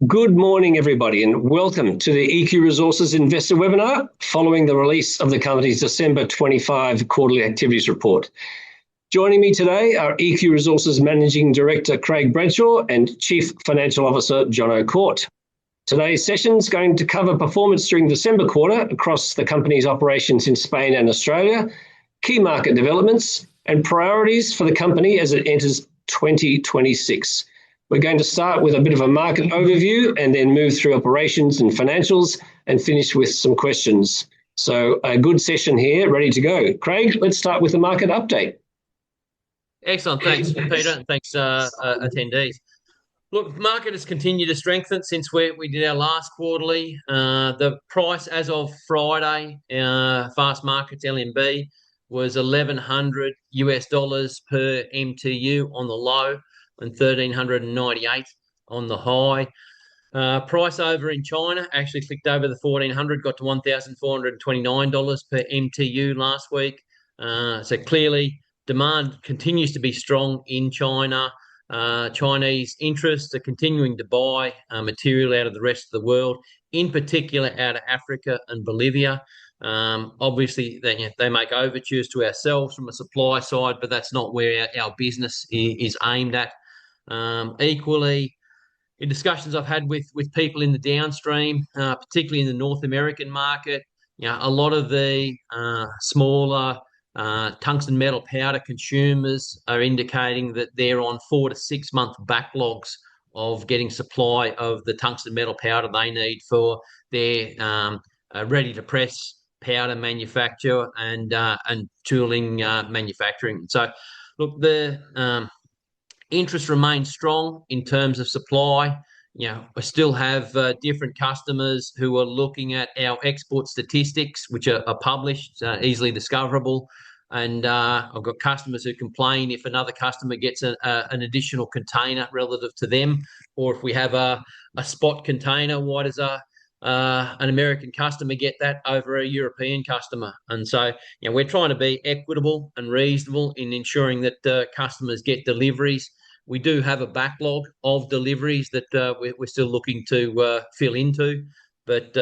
Good morning, everybody, and welcome to the EQ Resources Investor Webinar following the release of the company's December 25 quarterly activities report. Joining me today are EQ Resources Managing Director Craig Bradshaw and Chief Financial Officer Jono Kort. Today's session is going to cover performance during the December quarter across the company's operations in Spain and Australia, key market developments, and priorities for the company as it enters 2026. We're going to start with a bit of a market overview and then move through operations and financials and finish with some questions. So a good session here, ready to go. Craig, let's start with the market update. Excellent. Thanks, Peter, and thanks, attendees. Look, market has continued to strengthen since we did our last quarterly. The price as of Friday, fast markets LMB, was $1,100 per MTU on the low and 1,398 on the high. Price over in China actually clicked over the 1,400, got to $1,429 per MTU last week. So clearly, demand continues to be strong in China. Chinese interests are continuing to buy material out of the rest of the world, in particular out of Africa and Bolivia. Obviously, they make overtures to ourselves from a supply side, but that's not where our business is aimed at. Equally, in discussions I've had with people in the downstream, particularly in the North American market, a lot of the smaller tungsten metal powder consumers are indicating that they're on 4 to 6 month backlogs of getting supply of the tungsten metal powder they need for their ready to press powder manufacture and tooling manufacturing. So, look, the interest remains strong in terms of supply. We still have different customers who are looking at our export statistics, which are published, easily discoverable. And I've got customers who complain if another customer gets an additional container relative to them, or if we have a spot container, why does an American customer get that over a European customer? And so, we're trying to be equitable and reasonable in ensuring that customers get deliveries. We do have a backlog of deliveries that we're still looking to fill into, but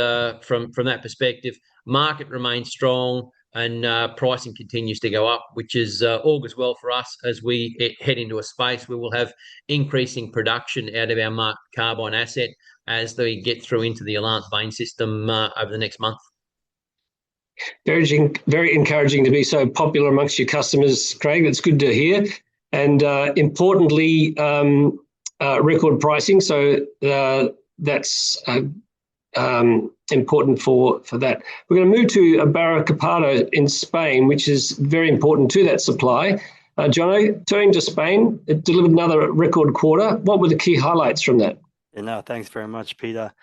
from that perspective, market remains strong and pricing continues to go up, which is augurs well for us as we head into a space where we'll have increasing production out of our Carbine asset as they get through into the Iolanthe vein system over the next month. Very encouraging to be so popular amongst your customers, Craig. That's good to hear. And importantly, record pricing. So that's important for that. We're going to move to Barruecopardo in Spain, which is very important to that supply. Jono, turning to Spain, it delivered another record quarter. What were the key highlights from that? Thanks very much, Peter.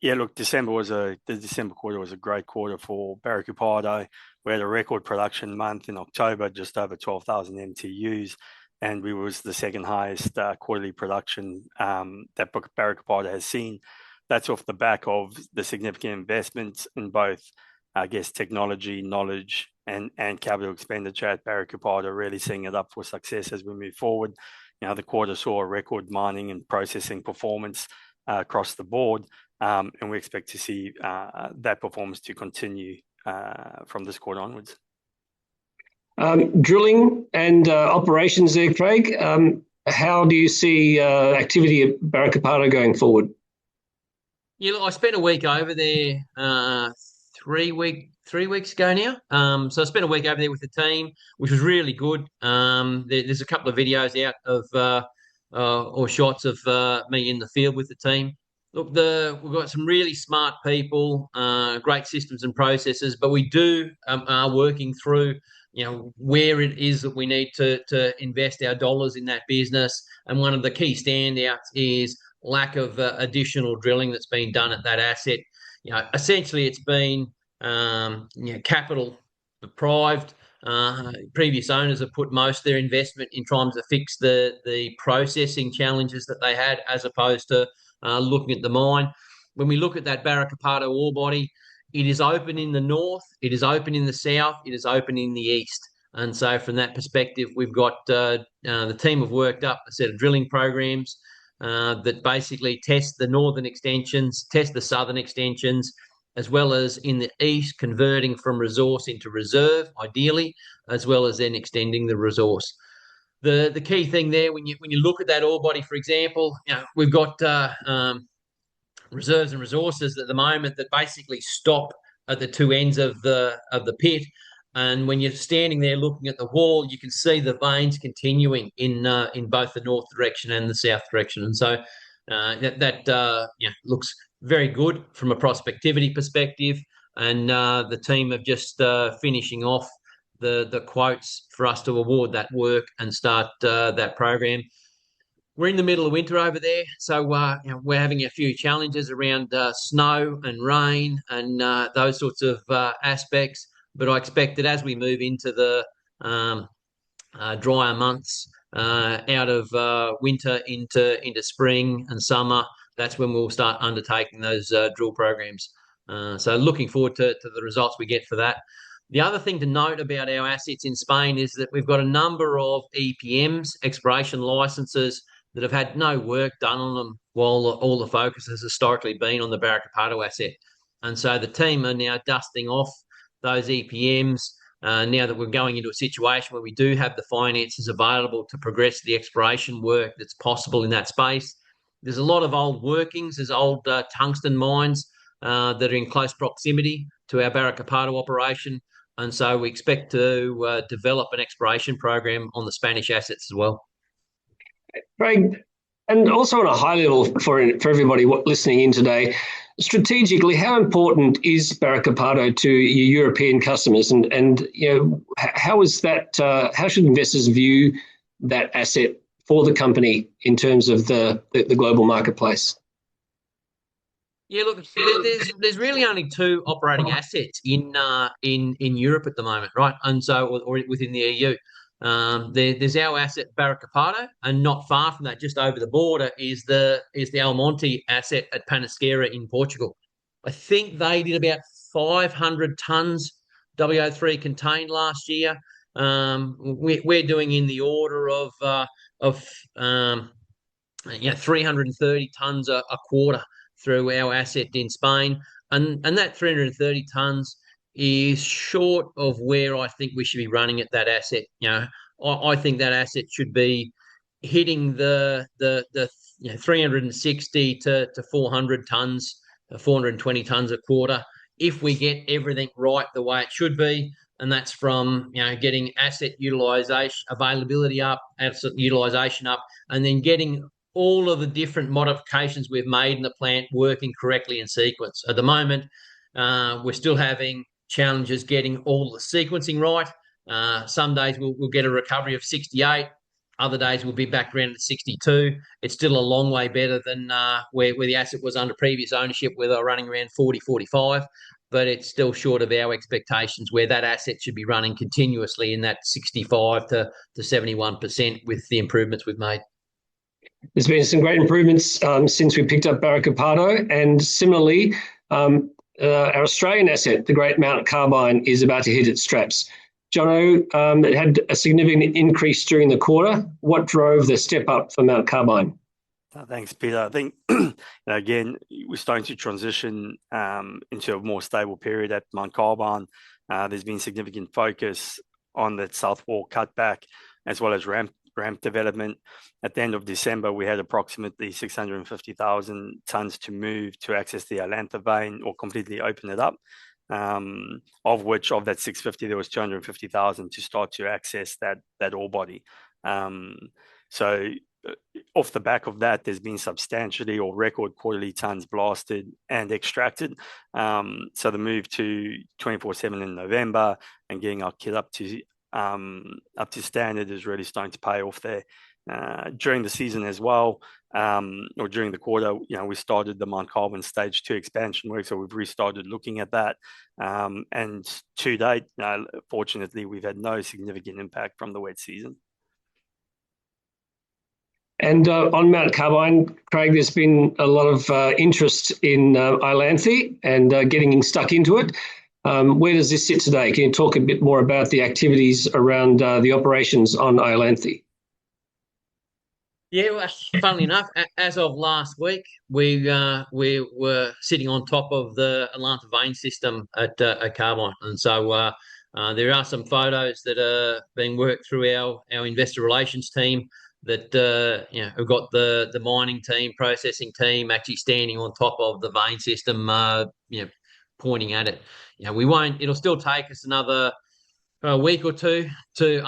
Yeah, look, the December quarter was a great quarter for Barruecopardo. We had a record production month in October, just over 12,000 MTUs, and we was the second highest quarterly production that Barruecopardo has seen. That's off the back of the significant investments in both, technology, knowledge, and capital expenditure at Barruecopardo, really setting it up for success as we move forward. The quarter saw a record mining and processing performance across the board, and we expect to see that performance to continue from this quarter onwards. Drilling and operations there, Craig. How do you see activity at Barruecopardo going forward? Yeah, look, I spent a week over there 3 weeks ago now. So I spent a week over there with the team, which was really good. There's a couple of videos out of or shots of me in the field with the team. Look, we've got some really smart people, great systems and processes, but we are working through where it is that we need to invest our dollars in that business. And one of the key standouts is lack of additional drilling that's been done at that asset. Essentially, it's been capital deprived. Previous owners have put most of their investment in trying to fix the processing challenges that they had, as opposed to looking at the mine. When we look at that Barruecopardo ore body, it is open in the north, it is open in the south, it is open in the east. And so from that perspective, we've got the team have worked up a set of drilling programs. that basically test the northern extensions, test the southern extensions, as well as in the east, converting from resource into reserve, ideally, as well as then extending the resource. The key thing there, when you look at that ore body, for example, we've got reserves and resources at the moment that basically stop at the two ends of the pit. And when you're standing there looking at the wall, you can see the veins continuing in both the north direction and the south direction. And so that looks very good from a prospectivity perspective. And the team have just finishing off the quotes for us to award that work and start that program. We're in the middle of winter over there, so we're having a few challenges around snow and rain and those sorts of aspects. But I expect that as we move into the drier months, out of winter into spring and summer, that's when we'll start undertaking those drill programs. So looking forward to the results we get for that. The other thing to note about our assets in Spain is that we've got a number of EPMs, exploration licenses, that have had no work done on them while all the focus has historically been on the Barruecopardo asset. And so the team are now dusting off those EPMs now that we're going into a situation where we do have the finances available to progress the exploration work that's possible in that space. There's a lot of old workings, there's old tungsten mines that are in close proximity to our Barruecopardo operation. And so we expect to develop an exploration program on the Spanish assets as well. Craig, and also on a high level for everybody listening in today, strategically, how important is Barruecopardo to your European customers, and how is that? How should investors view that asset for the company in terms of the global marketplace? Yeah, look, there's really only two operating assets in Europe at the moment, right? And so, or within the EU. There's our asset Barruecopardo, and not far from that, just over the border, is the Iolanthe asset at Penasqueira in Portugal. I think they did about 500 tons WO3 contained last year. We're doing in the order of 330 tons a quarter through our asset in Spain, and that 330 tons is short of where I think we should be running at that asset. I think that asset should be hitting the 360 to 400 tons, 420 tons a quarter, if we get everything right the way it should be. And that's from getting asset utilization, availability up, asset utilization up, and then getting all of the different modifications we've made in the plant working correctly in sequence. At the moment, we're still having challenges getting all the sequencing right. Some days we'll get a recovery of 68, other days we'll be back around at 62. It's still a long way better than where the asset was under previous ownership, where they were running around 40, 45, but it's still short of our expectations, where that asset should be running continuously in that 65 to 71% with the improvements we've made. There's been some great improvements since we picked up Barruecopardo, and similarly, our Australian asset, the great Mount Carbine, is about to hit its straps. Jono, it had a significant increase during the quarter. What drove the step up for Mount Carbine? Thanks, Peter. I think, again, we're starting to transition into a more stable period at Mount Carbine. There's been significant focus on that South Wall cutback, as well as ramp development. At the end of December, we had approximately 650,000 tons to move to access the Iolanthe vein or completely open it up, of which, of that 650, there was 250,000 to start to access that ore body. So off the back of that, there's been substantially or record quarterly tons blasted and extracted. So the move to 24/7 in November and getting our kit up to standard is really starting to pay off there. During the season as well, or during the quarter, we started the Mount Carbine Stage 2 expansion work, so we've restarted looking at that. And to date, fortunately, we've had no significant impact from the wet season. And on Mount Carbine, Craig, there's been a lot of interest in Iolanthe and getting stuck into it. Where does this sit today? Can you talk a bit more about the activities around the operations on Iolanthe? Yeah, well, funnily enough, as of last week, we were sitting on top of the Iolanthe vein system at Carbine, and so there are some photos that are being worked through our investor relations team that have got the mining team, processing team actually standing on top of the vein system, pointing at it. We won't. It'll still take us another a week or two to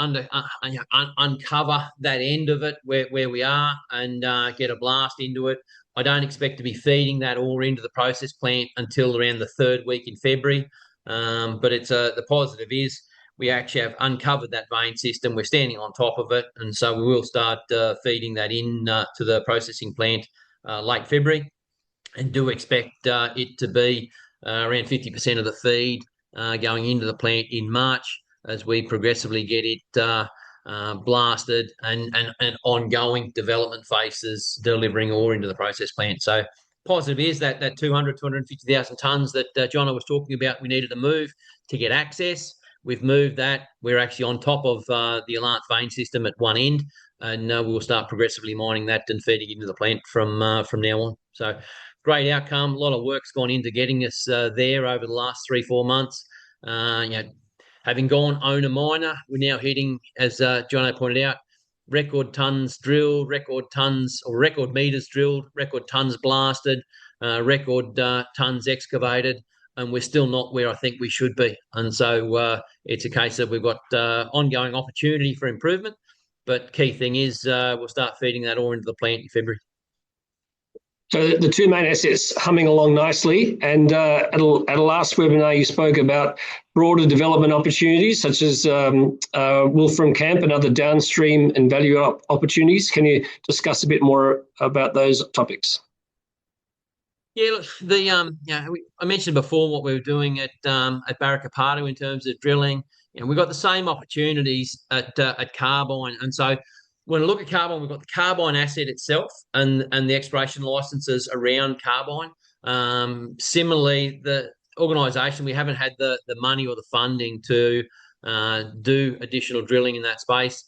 uncover that end of it where we are and get a blast into it. I don't expect to be feeding that ore into the process plant until around the third week in February. But it's the positive is we actually have uncovered that vein system. We're standing on top of it, and so we will start feeding that in to the processing plant late February, and do expect it to be around 50% of the feed going into the plant in March as we progressively get it blasted and ongoing development phases delivering ore into the process plant. So positive is that 250,000 tonnes that Jono was talking about we needed to move to get access. We've moved that. We're actually on top of the Iolanthe vein system at one end, and we will start progressively mining that and feeding into the plant from now on. So great outcome. A lot of work's gone into getting us there over the last 3-4 months. Having gone owner miner, we're now hitting, as Jono pointed out, record tons drilled, record meters drilled, record tons blasted, record tons excavated, and we're still not where I think we should be. And so it's a case of we've got ongoing opportunity for improvement, but key thing is we'll start feeding that ore into the plant in February. So the two main assets humming along nicely. And at a last webinar, you spoke about broader development opportunities such as Wolfram Camp and other downstream and value opportunities. Can you discuss a bit more about those topics? Yeah, look, I mentioned before what we were doing at Barruecopardo in terms of drilling. We've got the same opportunities at Carbine, and so when I look at Carbine, we've got the Carbine asset itself and the exploration licenses around Carbine. Similarly, the organisation, we haven't had the money or the funding to do additional drilling in that space.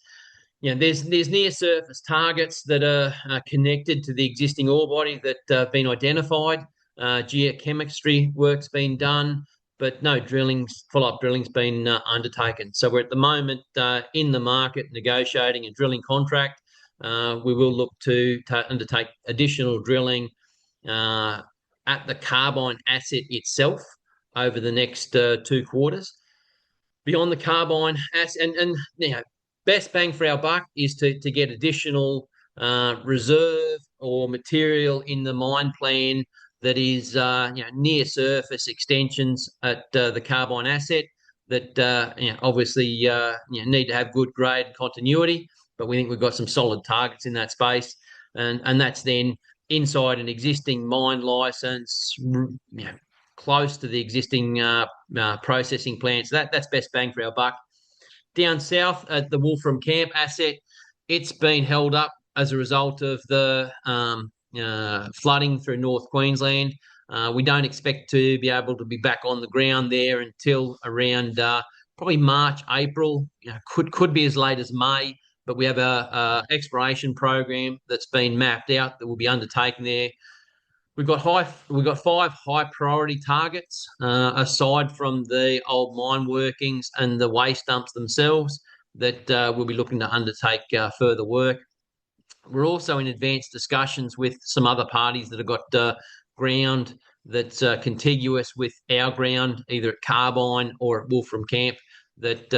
There's near surface targets that are connected to the existing ore body that have been identified. Geochemistry work's been done, but no follow-up drilling's been undertaken. So we're at the moment in the market negotiating a drilling contract. We will look to undertake additional drilling at the Carbine asset itself over the next 2 quarters. Beyond the Carbine asset, and best bang for our buck is to get additional reserve or material in the mine plan that is near surface extensions at the Carbine asset that obviously need to have good grade continuity, but we think we've got some solid targets in that space, and that's then inside an existing mine license, close to the existing processing plants. That's best bang for our buck. Down south at the Wolfram Camp asset, it's been held up as a result of the flooding through North Queensland. We don't expect to be able to be back on the ground there until around probably March, April. Could be as late as May, but we have a exploration program that's been mapped out that will be undertaken there. We've got 5 high priority targets aside from the old mine workings and the waste dumps themselves that we'll be looking to undertake further work. We're also in advanced discussions with some other parties that have got ground that's contiguous with our ground, either at Carbine or at Wolfram Camp, that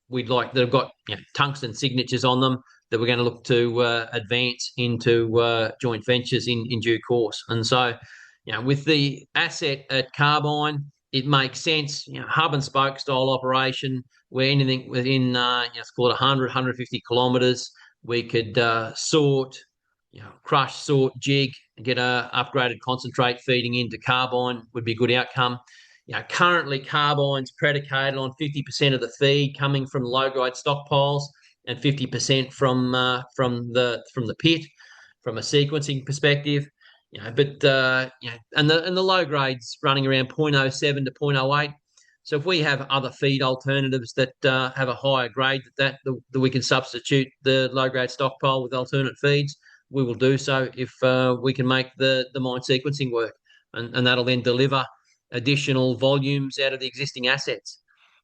we'd like, that have got tungsten signatures on them, that we're going to look to advance into joint ventures in due course. And so, with the asset at Carbine, it makes sense, hub and spoke style operation, where anything within, let's call it 100, 150 kilometres, we could crush, sort, jig, and get a upgraded concentrate feeding into Carbine would be a good outcome. Currently Carbine's predicated on 50% of the feed coming from low-grade stockpiles and 50% from the pit, from a sequencing perspective. And the low grades running around 0.07 to 0.08. So if we have other feed alternatives that have a higher grade that we can substitute the low-grade stockpile with alternate feeds, we will do so if we can make the mine sequencing work, and that'll then deliver additional volumes out of the existing assets.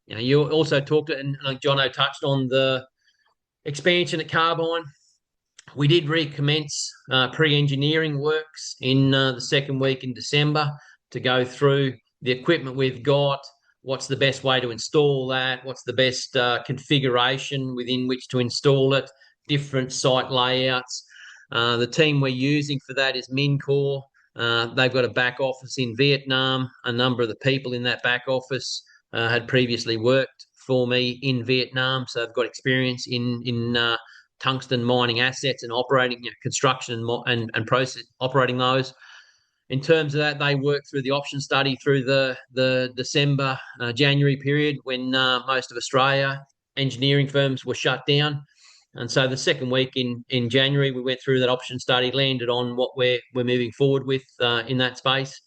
You also talked, and Jono touched on the expansion at Carbine. We did recommence pre-engineering works in the second week in December to go through the equipment we've got, what's the best way to install that, what's the best configuration within which to install it, different site layouts. The team we're using for that is incl. They've got a back office in Vietnam. A number of the people in that back office had previously worked for me in Vietnam, so they've got experience in tungsten mining assets and operating, construction and process operating those. In terms of that, they worked through the option study through the December, January period when most of Australia engineering firms were shut down. And so the second week in January, we went through that option study, landed on what we're moving forward with in that space.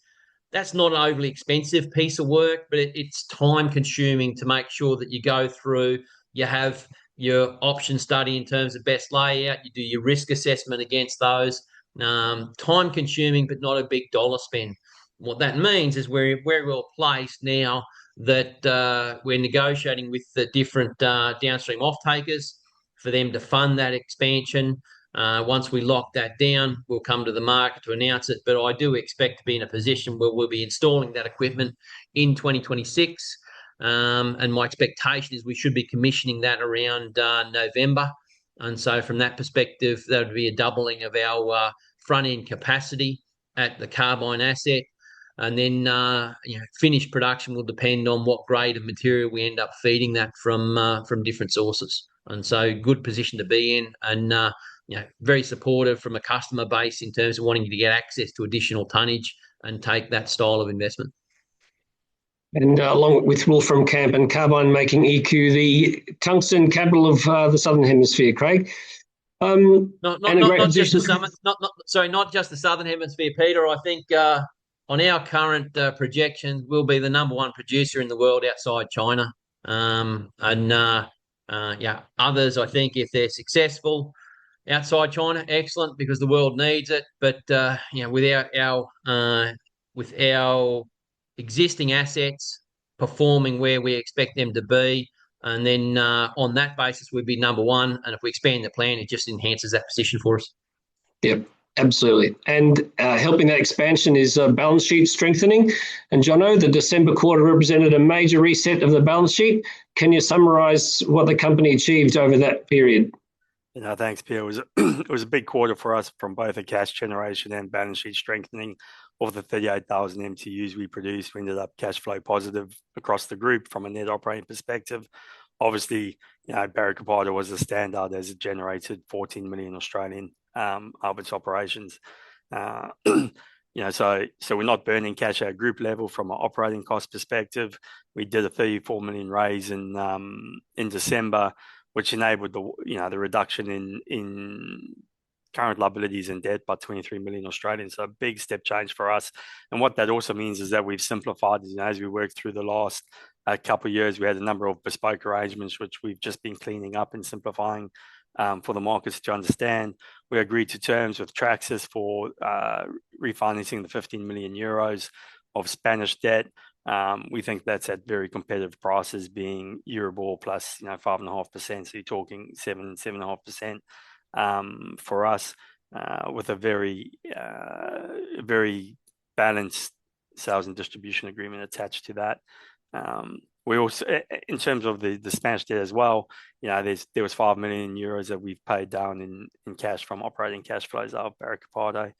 That's not an overly expensive piece of work, but it's time consuming to make sure that you go through, you have your option study in terms of best layout, you do your risk assessment against those. Time consuming, but not a big dollar spend. What that means is we're well placed now that we're negotiating with the different downstream off-takers for them to fund that expansion. Once we lock that down, we'll come to the market to announce it. But I do expect to be in a position where we'll be installing that equipment in 2026. And my expectation is we should be commissioning that around November. And so from that perspective, that would be a doubling of our front-end capacity at the Carbine asset. And then finished production will depend on what grade of material we end up feeding that from different sources. And so good position to be in, and very supportive from a customer base in terms of wanting to get access to additional tonnage and take that style of investment. And along with Wolfram Camp and Carbine making EQ the tungsten capital of the Southern Hemisphere, Craig. Not just the Southern Hemisphere, Peter. I think on our current projections, we'll be the number one producer in the world outside China. Others, I think, if they're successful outside China, excellent, because the world needs it. But with our existing assets performing where we expect them to be, and then on that basis, we'd be number one. And if we expand the plan, it just enhances that position for us. Yep, absolutely. And helping that expansion is balance sheet strengthening. And Jono, the December quarter represented a major reset of the balance sheet. Can you summarise what the company achieved over that period? Thanks, Peter. It was a big quarter for us from both a cash generation and balance sheet strengthening. Of the 38,000 MTUs we produced, we ended up cash flow positive across the group from a net operating perspective. Obviously, Barruecopardo was a standout as it generated 14 million Australian of its operations. So we're not burning cash at a group level from an operating cost perspective. We did a 34 million raise in December, which enabled the reduction in current liabilities and debt by 23 million Australian. So a big step change for us. And what that also means is that we've simplified, as we worked through the last couple of years, we had a number of bespoke arrangements, which we've just been cleaning up and simplifying for the markets to understand. We agreed to terms with Traxys for refinancing the 15 million euros of Spanish debt. We think that's at very competitive prices, being Euribor plus 5.5%. So you're talking 7.5%. For us, with a very balanced sales and distribution agreement attached to that. We also, in terms of the Spanish debt as well, there was 5 million euros that we've paid down in cash from operating cash flows out of Barruecopardo.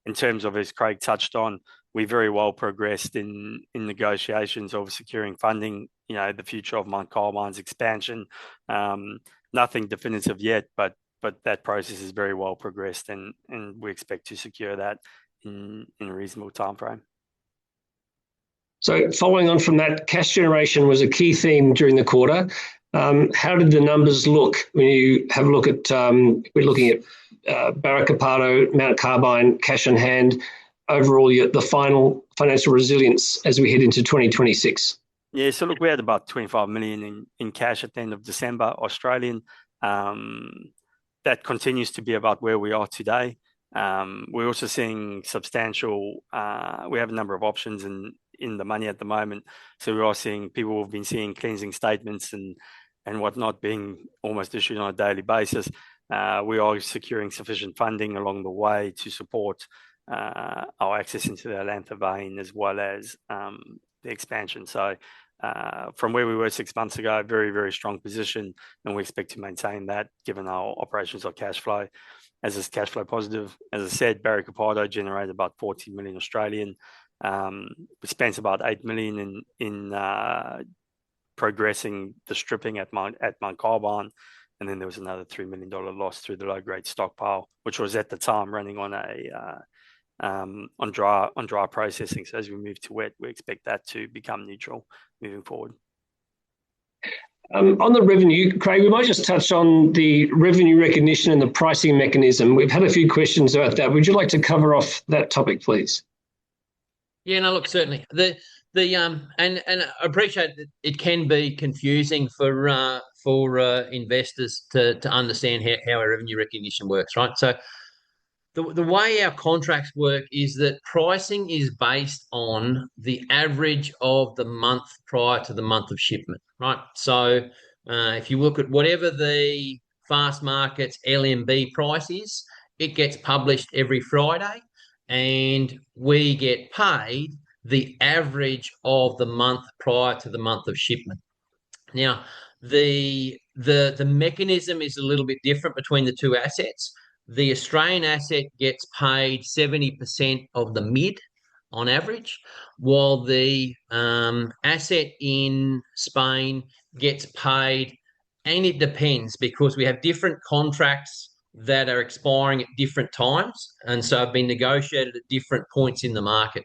In terms of, as Craig touched on, we very well progressed in negotiations of securing funding, the future of Mount Carbine's expansion. Nothing definitive yet, but that process is very well progressed, and we expect to secure that in a reasonable time frame. So following on from that, cash generation was a key theme during the quarter. How did the numbers look when you have a look at, we're looking at Barruecopardo, Mount Carbine, cash on hand. overall the final financial resilience as we head into 2026? Yeah, so look, we had about 25 million in cash at the end of December, Australian. That continues to be about where we are today. We're also seeing substantial, we have a number of options in the money at the moment. So we are seeing people who've been seeing cleansing statements and whatnot being almost issued on a daily basis. We are securing sufficient funding along the way to support our access into the Iolanthe vein as well as the expansion. So from where we were 6 months ago, very, very strong position, and we expect to maintain that given our operations are cash flow. As is cash flow positive, as I said, Barruecopardo generated about 40 million Australian. We spent about 8 million in progressing the stripping at Mount Carbine, and then there was another $3 million loss through the low grade stockpile, which was at the time running on dry processing. So as we move to wet, we expect that to become neutral moving forward. On the revenue, Craig, we might just touch on the revenue recognition and the pricing mechanism. We've had a few questions about that. Would you like to cover off that topic, please? Yeah, no, look, certainly. And I appreciate that it can be confusing for investors to understand how our revenue recognition works, right? So the way our contracts work is that pricing is based on the average of the month prior to the month of shipment, right? So if you look at whatever the fast markets LMB price is, it gets published every Friday, and we get paid the average of the month prior to the month of shipment. Now, the mechanism is a little bit different between the two assets. The Australian asset gets paid 70% of the mid on average, while the asset in Spain gets paid, and it depends because we have different contracts that are expiring at different times, and so have been negotiated at different points in the market.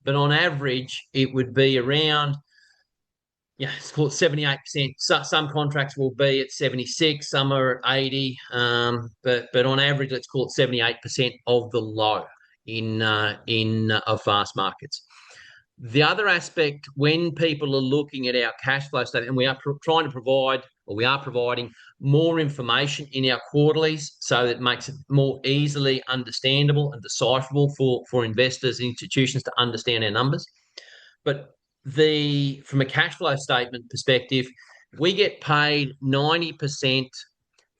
But on average, it would be around, it's called 78%. So some contracts will be at 76, some are at 80, but on average, let's call it 78% of the low in fast markets. The other aspect, when people are looking at our cash flow statement, and we are trying to provide, or we are providing more information in our quarterlies so that it makes it more easily understandable and decipherable for investors and institutions to understand our numbers. But from a cash flow statement perspective, we get paid 90%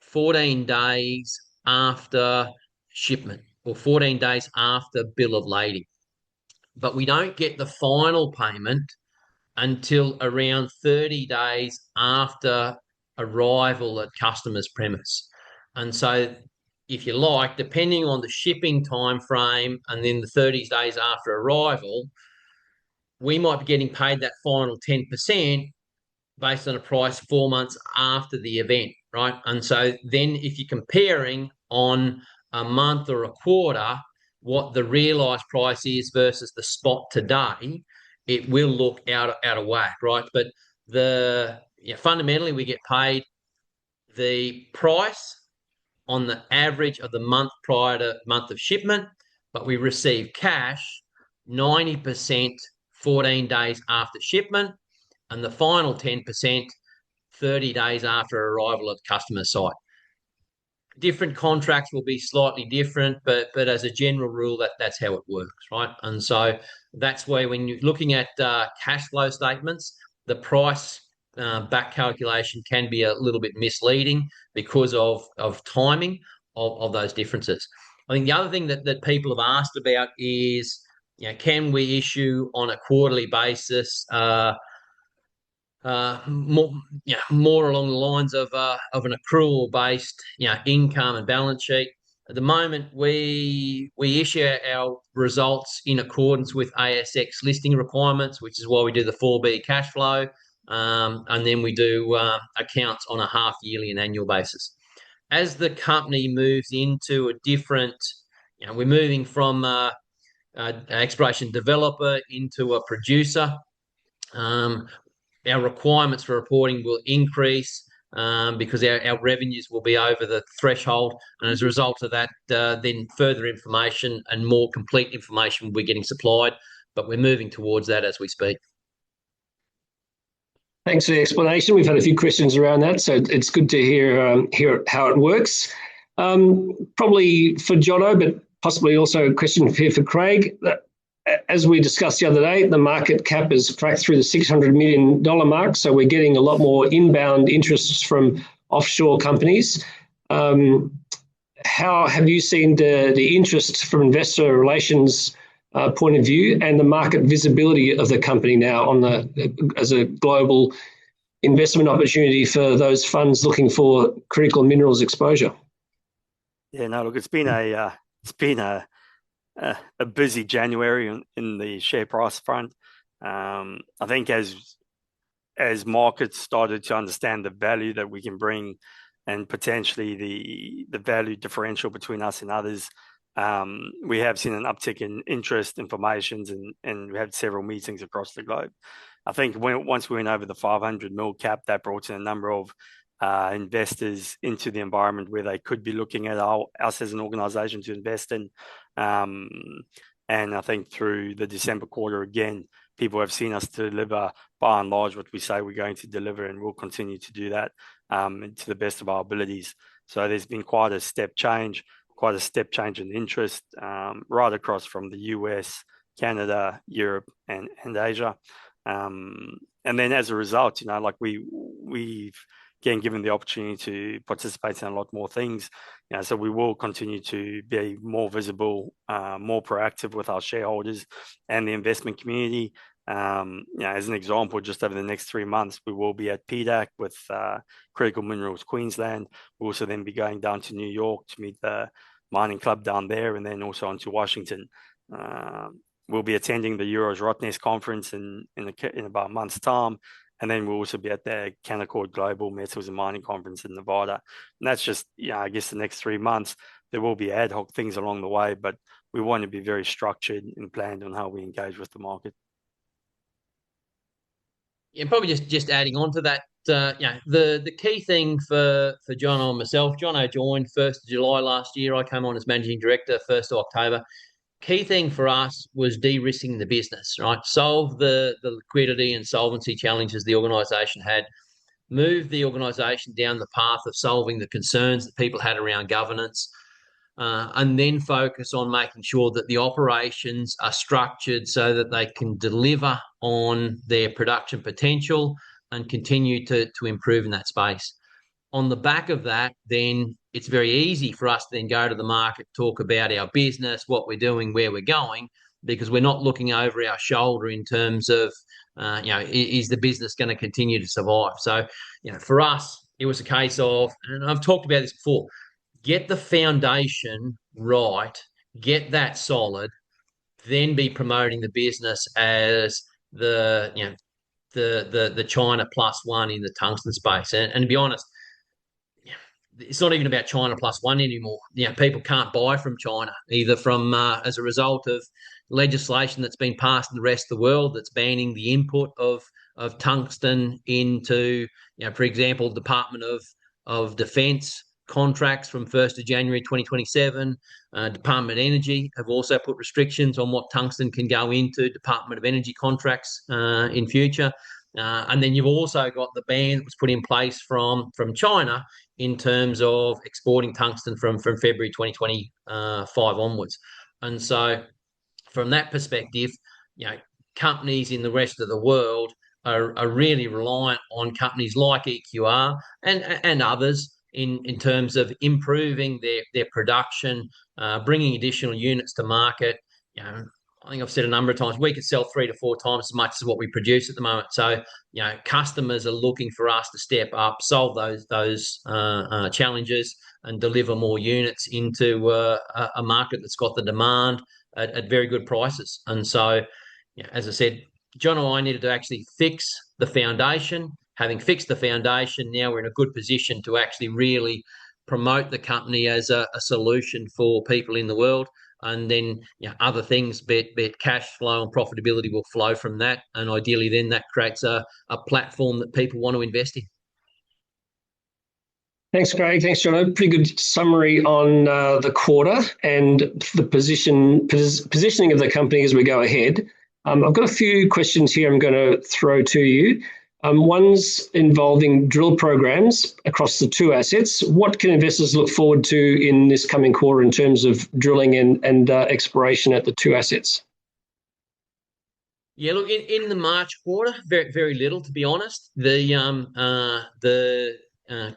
14 days after shipment, or 14 days after bill of lading. But we don't get the final payment until around 30 days after arrival at customer's premise. And so, if you like, depending on the shipping time frame and then the 30 days after arrival, we might be getting paid that final 10% based on a price 4 months after the event, right? And so then if you're comparing on a month or a quarter what the realised price is versus the spot today, it will look out of whack, right? But fundamentally, we get paid the price on the average of the month prior to month of shipment, but we receive cash 90% 14 days after shipment, and the final 10% 30 days after arrival at customer site. Different contracts will be slightly different, but as a general rule, that's how it works, right? And so that's where, when you're looking at cash flow statements, the price back calculation can be a little bit misleading because of timing of those differences. I think the other thing that people have asked about is, can we issue on a quarterly basis more along the lines of an accrual-based, income and balance sheet. At the moment, we issue our results in accordance with ASX listing requirements, which is why we do the 4B cash flow, and then we do accounts on a half-yearly and annual basis. As the company moves into a different, we're moving from an exploration developer into a producer. Our requirements for reporting will increase. because our revenues will be over the threshold. And as a result of that, then further information and more complete information will be getting supplied. But we're moving towards that as we speak. Thanks for the explanation. We've had a few questions around that, so it's good to hear how it works. Probably for Jono, but possibly also a question here for Craig. As we discussed the other day, the market cap has cracked through the $600 million mark, so we're getting a lot more inbound interests from offshore companies. How have you seen the interest from investor relations point of view and the market visibility of the company now as a global investment opportunity for those funds looking for critical minerals exposure? Yeah, no, look, it's been a busy January in the share price front. I think as markets started to understand the value that we can bring and potentially the value differential between us and others, we have seen an uptick in interest, informations, and we had several meetings across the globe. I think once we went over the 500 mil cap, that brought in a number of investors into the environment where they could be looking at us as an organization to invest in. And I think through the December quarter, again, people have seen us deliver by and large what we say we're going to deliver, and we'll continue to do that to the best of our abilities. So there's been quite a step change in interest right across from the US, Canada, Europe, and Asia. And then as a result, like we've again given the opportunity to participate in a lot more things. So we will continue to be more visible, more proactive with our shareholders and the investment community. As an example, just over the next 3 months, we will be at PDAC with Critical Minerals Queensland. We'll also then be going down to New York to meet the mining club down there, and then also on to Washington. We'll be attending the Euros Rottnest conference in about a month's time. And then we'll also be at the Canaccord Global Metals and Mining Conference in Nevada. And that's just, I guess the next 3 months. There will be ad hoc things along the way, but we want to be very structured and planned on how we engage with the market. Yeah, probably just adding on to that, the key thing for Jono and myself, Jono joined 1st of July last year. I came on as managing director 1st of October. Key thing for us was de-risking the business, right? Solve the liquidity and solvency challenges the organisation had, move the organisation down the path of solving the concerns that people had around governance, and then focus on making sure that the operations are structured so that they can deliver on their production potential and continue to improve in that space. On the back of that, then it's very easy for us to then go to the market, talk about our business, what we're doing, where we're going, because we're not looking over our shoulder in terms of, is the business going to continue to survive? So, for us, it was a case of, and I've talked about this before, get the foundation right, get that solid, then be promoting the business as the China plus one in the tungsten space. And to be honest, it's not even about China plus one anymore. People can't buy from China, either from as a result of legislation that's been passed in the rest of the world that's banning the input of tungsten into, for example, Department of Defence contracts from 1st of January 2027. Department of Energy have also put restrictions on what tungsten can go into Department of Energy contracts in future. And then you've also got the ban that was put in place from China in terms of exporting tungsten from February 2025 onwards. And so from that perspective, companies in the rest of the world are really reliant on companies like EQR and others in terms of improving their production, bringing additional units to market. I think I've said a number of times, we could sell 3 to 4 times as much as what we produce at the moment. So, customers are looking for us to step up, solve those challenges, and deliver more units into a market that's got the demand at very good prices. And so, as I said, John and I needed to actually fix the foundation. Having fixed the foundation, now we're in a good position to actually really promote the company as a solution for people in the world. And then other things, be it cash flow and profitability, will flow from that. And ideally then that creates a platform that people want to invest in. Thanks, Craig. Thanks, Jono. Pretty good summary on the quarter and the positioning of the company as we go ahead. I've got a few questions here I'm going to throw to you. One's involving drill programs across the two assets. What can investors look forward to in this coming quarter in terms of drilling and exploration at the two assets? Yeah, look, in the March quarter, very, very little, to be honest. The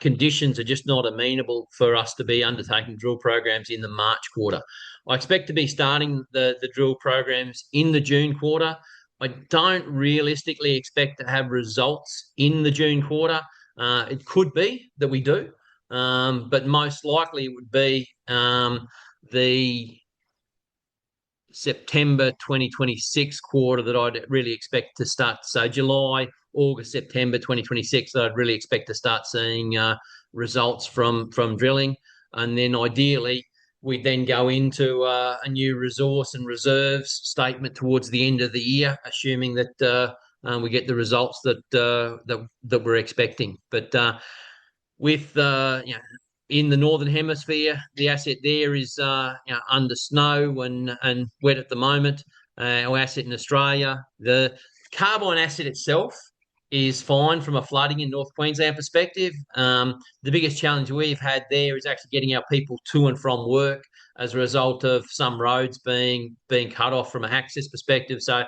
conditions are just not amenable for us to be undertaking drill programs in the March quarter. I expect to be starting the drill programs in the June quarter. I don't realistically expect to have results in the June quarter. It could be that we do, but most likely it would be the September 2026 quarter that I'd really expect to start. So July, August, September 2026, that I'd really expect to start seeing results from drilling. And then ideally, we'd then go into a new resource and reserves statement towards the end of the year, assuming that we get the results that we're expecting. But with in the Northern Hemisphere, the asset there is under snow and wet at the moment. Our asset in Australia, the Carbine asset itself is fine from a flooding in North Queensland perspective. The biggest challenge we've had there is actually getting our people to and from work as a result of some roads being cut off from an access perspective. So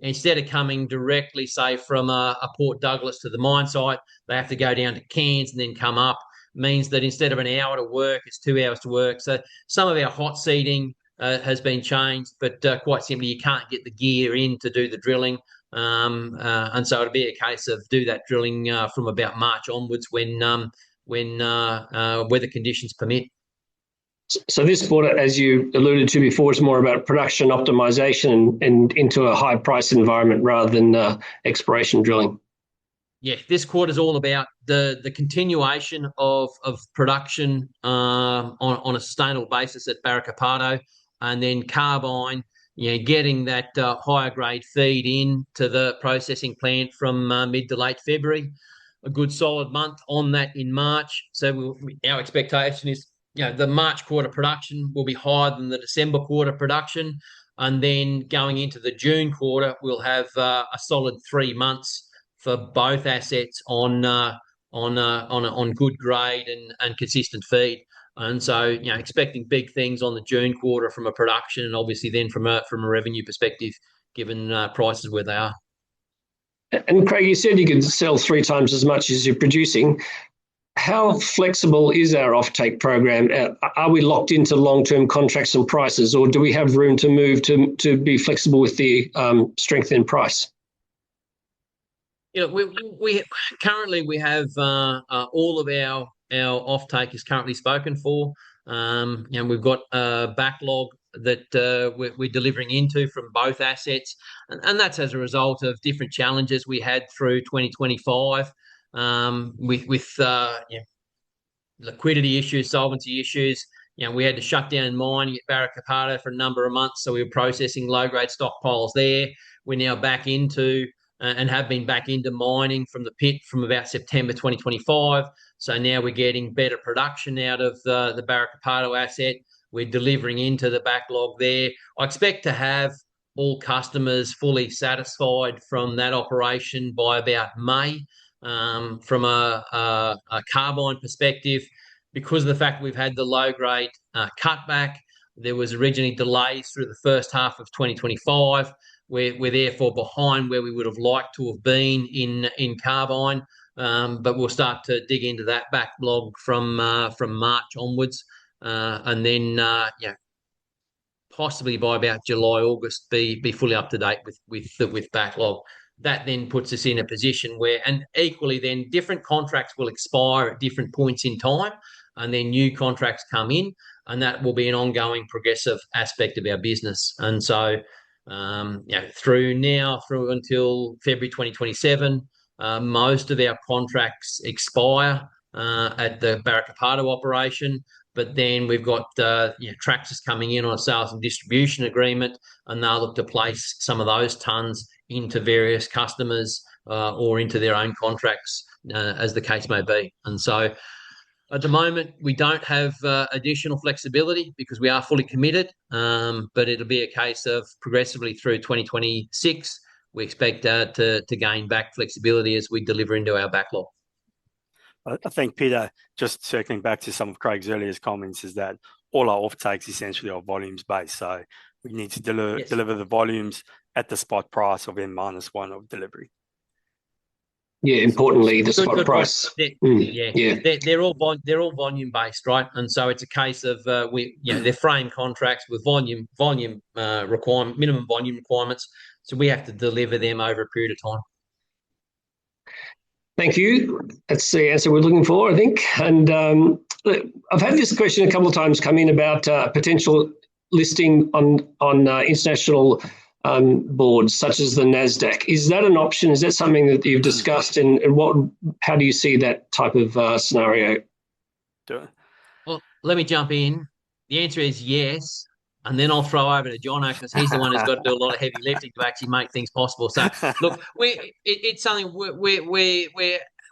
instead of coming directly, say, from a Port Douglas to the mine site, they have to go down to Cairns and then come up. Means that instead of an hour to work, it's 2 hours to work. So some of our hot seating has been changed, but quite simply, you can't get the gear in to do the drilling. And so it'll be a case of do that drilling from about March onwards when weather conditions permit. So this quarter, as you alluded to before, is more about production optimization and into a high price environment rather than exploration drilling. Yeah, this quarter is all about the continuation of production on a sustainable basis at Barruecopardo, and then Carbine, getting that higher grade feed in to the processing plant from mid to late February. A good solid month on that in March. So our expectation is, the March quarter production will be higher than the December quarter production, and then going into the June quarter, we'll have a solid 3 months for both assets on good grade and consistent feed. And so, expecting big things on the June quarter from a production, and obviously then from a revenue perspective, given prices where they are. And Craig, you said you could sell 3 times as much as you're producing. How flexible is our offtake program? Are we locked into long-term contracts and prices, or do we have room to move to be flexible with the strength in price? We currently have all of our offtake is currently spoken for. We've got a backlog that we're delivering into from both assets, and that's as a result of different challenges we had through 2025 with liquidity issues, solvency issues. We had to shut down mining at Barruecopardo for a number of months, so we were processing low-grade stockpiles there. We're now back into and have been back into mining from the pit from about September 2025. So now we're getting better production out of the Barruecopardo asset. We're delivering into the backlog there. I expect to have all customers fully satisfied from that operation by about May. From a Carbine perspective, because of the fact we've had the low-grade cutback, there was originally delays through the first half of 2025. We're therefore behind where we would have liked to have been in Carbine, but we'll start to dig into that backlog from March onwards, and then possibly by about July, August, be fully up to date with backlog. That then puts us in a position where, and equally then, different contracts will expire at different points in time, and then new contracts come in, and that will be an ongoing progressive aspect of our business. And so through until February 2027, most of our contracts expire at the Barruecopardo operation, but then we've got Traxxas coming in on a sales and distribution agreement, and they'll look to place some of those tons into various customers or into their own contracts, as the case may be. And so At the moment, we don't have additional flexibility because we are fully committed, but it'll be a case of progressively through 2026. We expect to gain back flexibility as we deliver into our backlog. I think, Peter, just circling back to some of Craig's earlier comments, is that all our offtakes essentially are volumes based. So we need to deliver the volumes at the spot price of N-1 of delivery. Yeah, importantly, the spot price. They're all volume based, right? And so it's a case of they're frame contracts with minimum volume requirements. So we have to deliver them over a period of time. Thank you. That's the answer we're looking for, I think. And I've had this question a couple of times come in about potential listing on international boards such as the NASDAQ. Is that an option? Is that something that you've discussed? And how do you see that type of scenario? Well, let me jump in. The answer is yes. And then I'll throw over to Jono because he's the one who's got to do a lot of heavy lifting to actually make things possible. So, look, it's something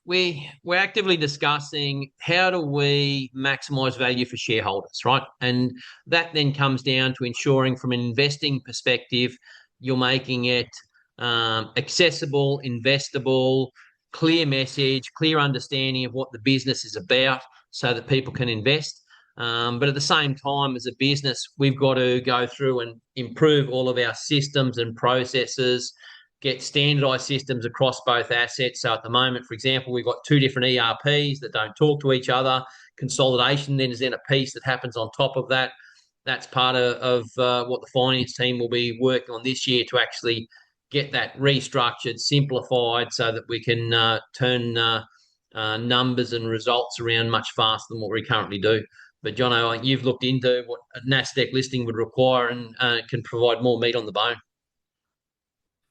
we're actively discussing. How do we maximise value for shareholders, right? And that then comes down to ensuring, from an investing perspective, you're making it accessible, investable, clear message, clear understanding of what the business is about, so that people can invest. But at the same time, as a business, we've got to go through and improve all of our systems and processes, get standardised systems across both assets. So at the moment, for example, we've got 2 different ERPs that don't talk to each other. Consolidation then is then a piece that happens on top of that. That's part of what the finance team will be working on this year to actually get that restructured, simplified, so that we can turn numbers and results around much faster than what we currently do. But Jono, you've looked into what a NASDAQ listing would require and can provide more meat on the bone.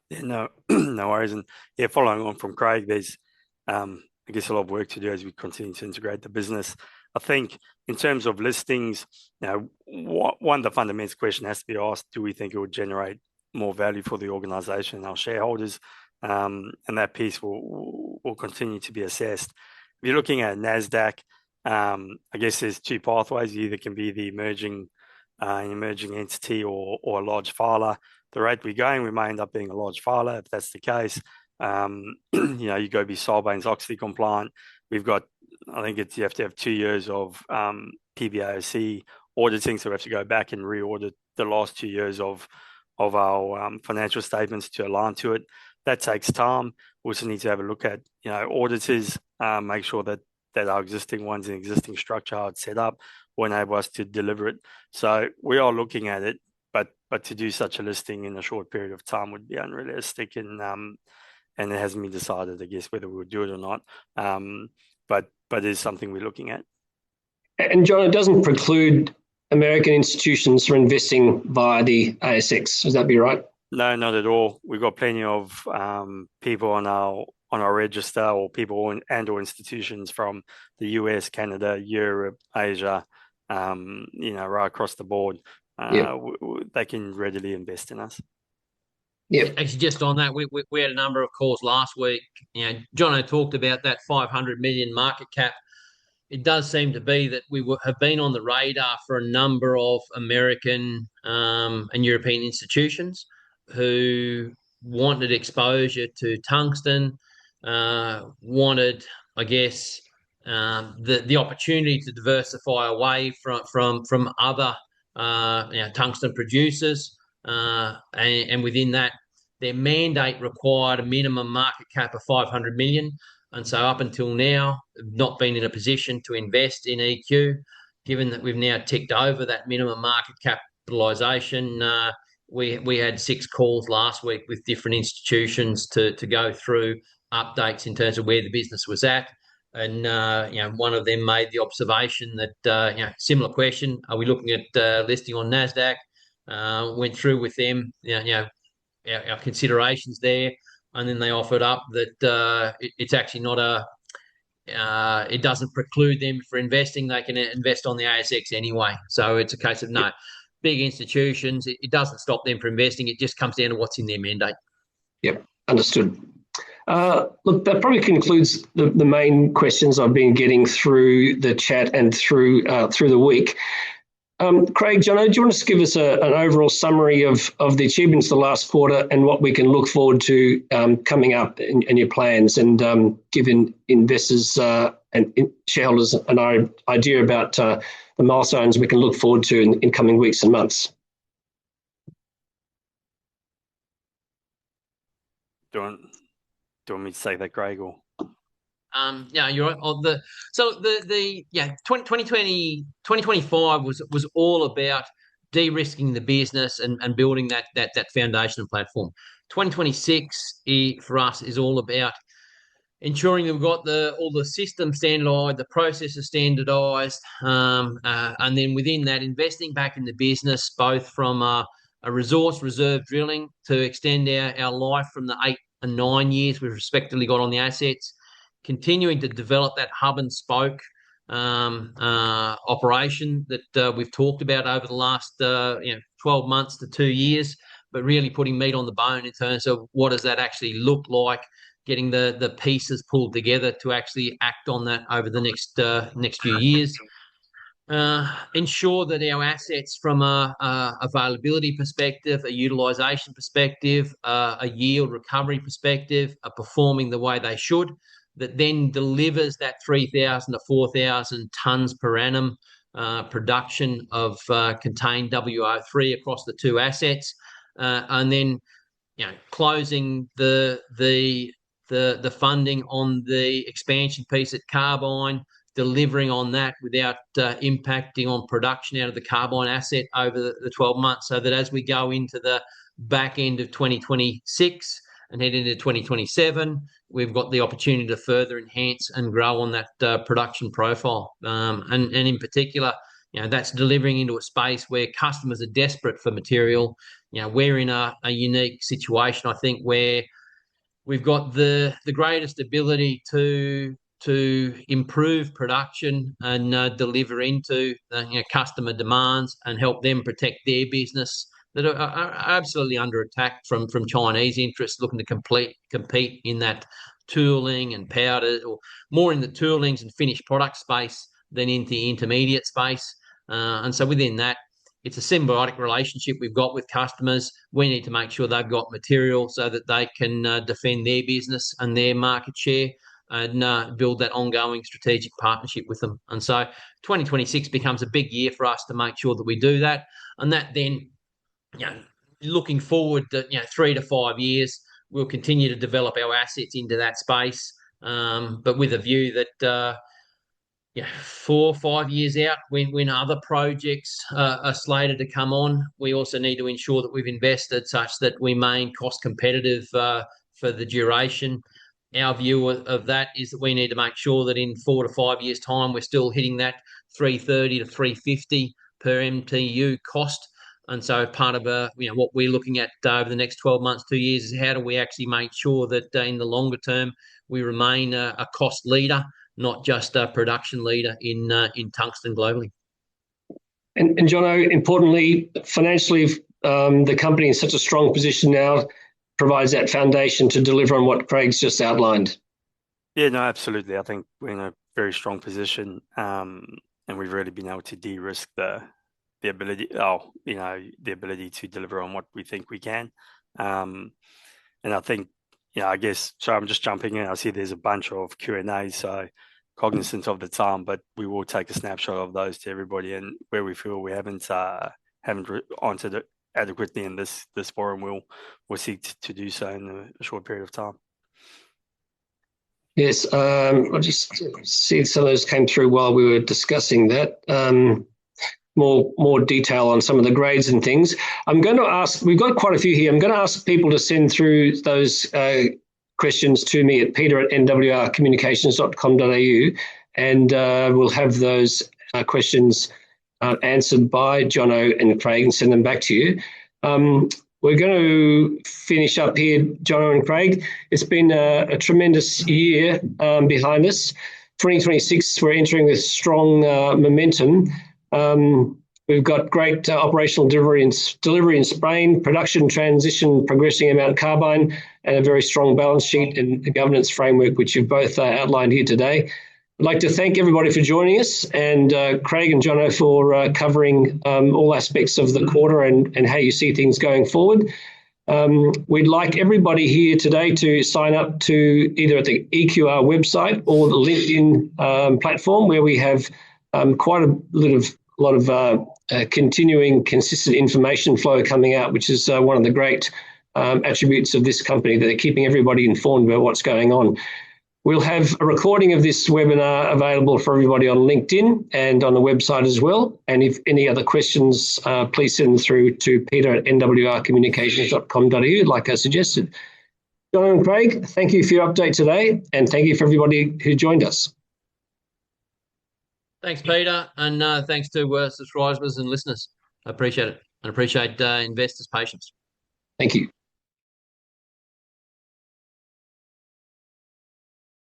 Yeah, no worries. And yeah, following on from Craig, there's I guess a lot of work to do as we continue to integrate the business. I think in terms of listings, now one of the fundamental question has to be asked: do we think it would generate more value for the organisation and our shareholders? And that piece will continue to be assessed. If you're looking at NASDAQ, I guess there's 2 pathways. You either can be the emerging entity or a large filer. The rate we're going, we may end up being a large filer. If that's the case, you go be Sarbanes-Oxley compliant. We've got, I think you have to have 2 years of PBAOC auditing, so we have to go back and re-audit the last 2 years of our financial statements to align to it. That takes time. We also need to have a look at auditors, make sure that our existing ones and existing structure, how it's set up, will enable us to deliver it. So we are looking at it, but to do such a listing in a short period of time would be unrealistic, and it hasn't been decided, I guess, whether we would do it or not. But it's something we're looking at. And John, it doesn't preclude American institutions from investing via the ASX. Would that be right? No, not at all. We've got plenty of people on our register, or people or institutions from the US, Canada, Europe, Asia, right across the board. They can readily invest in us. Yeah. Actually, just on that, we had a number of calls last week. Jono talked about that 500 million market cap. It does seem to be that we have been on the radar for a number of American and European institutions who wanted exposure to tungsten, wanted, I guess, the opportunity to diversify away from other tungsten producers, and within that, their mandate required a minimum market cap of 500 million. And so up until now, not been in a position to invest in EQ. Given that we've now ticked over that minimum market capitalisation, we had 6 calls last week with different institutions to go through updates in terms of where the business was at. And one of them made the observation that similar question: are we looking at listing on NASDAQ? Went through with them, our considerations there, and then they offered up that it's actually not it doesn't preclude them for investing. They can invest on the ASX anyway. So it's a case of no. Big institutions, it doesn't stop them from investing. It just comes down to what's in their mandate. Yep, understood. Look, that probably concludes the main questions I've been getting through the chat and through the week. Craig, Jono, do you want to give us an overall summary of the achievements of the last quarter and what we can look forward to coming up in your plans, and giving investors and shareholders an idea about the milestones we can look forward to in coming weeks and months? Do you want me to say that, Craig? Or? Yeah, you're right. 2025 was all about de-risking the business and building that foundation and platform. 2026 for us is all about ensuring that we've got all the systems standardised, the processes standardised, and then within that, investing back in the business, both from a resource reserve drilling to extend our life from the 8 and 9 years we've respectively got on the assets, continuing to develop that hub and spoke operation that we've talked about over the last 12 months to 2 years, but really putting meat on the bone in terms of what does that actually look like, getting the pieces pulled together to actually act on that over the next few years. Ensure that our assets from a availability perspective, a utilisation perspective, a yield recovery perspective are performing the way they should, that then delivers that 3,000 to 4,000 tonnes per annum production of contained WO3 across the two assets, and then closing the funding on the expansion piece at Carbine, delivering on that without impacting on production out of the Carbine asset over the 12 months, so that as we go into the back end of 2026 and head into 2027, we've got the opportunity to further enhance and grow on that production profile. And in particular, that's delivering into a space where customers are desperate for material. We're in a unique situation, I think, where we've got the greatest ability to improve production and deliver into customer demands and help them protect their business that are absolutely under attack from Chinese interests looking to compete in that tooling and powder, or more in the toolings and finished product space than in the intermediate space. And so within that, it's a symbiotic relationship we've got with customers. We need to make sure they've got material so that they can defend their business and their market share and build that ongoing strategic partnership with them. And so 2026 becomes a big year for us to make sure that we do that. And that then, looking forward to 3 to 5 years, we'll continue to develop our assets into that space, but with a view that 4 or 5 years out, when other projects are slated to come on, we also need to ensure that we've invested such that we remain cost competitive for the duration. Our view of that is that we need to make sure that in 4 to 5 years' time, we're still hitting that 330 to 350 per MTU cost. And so part of what we're looking at over the next 12 months, 2 years, is how do we actually make sure that in the longer term, we remain a cost leader, not just a production leader in tungsten globally. And Jono, importantly, financially, the company is in such a strong position now, provides that foundation to deliver on what Craig's just outlined. Yeah, no, absolutely. I think we're in a very strong position, and we've really been able to de-risk the ability to deliver on what we think we can. And I think, I guess, so I'm just jumping in. I see there's a bunch of Q&As, so cognizant of the time, but we will take a snapshot of those to everybody, and where we feel we haven't answered it adequately in this forum, we'll seek to do so in a short period of time. Yes, I'll just see some of those came through while we were discussing that. More detail on some of the grades and things. I'm going to ask, we've got quite a few here. I'm going to ask people to send through those questions to me at peter@nwrcommunications.com.au, and we'll have those questions answered by Jono and Craig and send them back to you. We're going to finish up here, Jono and Craig. It's been a tremendous year behind us. 2026, we're entering with strong momentum. We've got great operational delivery in Spain, production transition progressing in Mount Carbine, and a very strong balance sheet and a governance framework, which you've both outlined here today. I'd like to thank everybody for joining us, and Craig and Jono for covering all aspects of the quarter and how you see things going forward. We'd like everybody here today to sign up to either at the EQR website or the LinkedIn platform, where we have quite a lot of continuing consistent information flow coming out, which is one of the great attributes of this company, that they're keeping everybody informed about what's going on. We'll have a recording of this webinar available for everybody on LinkedIn and on the website as well. And if any other questions, please send them through to peter@nwrcommunications.com.au, like I suggested. John and Craig, thank you for your update today, and thank you for everybody who joined us. Thanks, Peter, and thanks to subscribers and listeners. I appreciate it, and appreciate investors' patience. Thank you.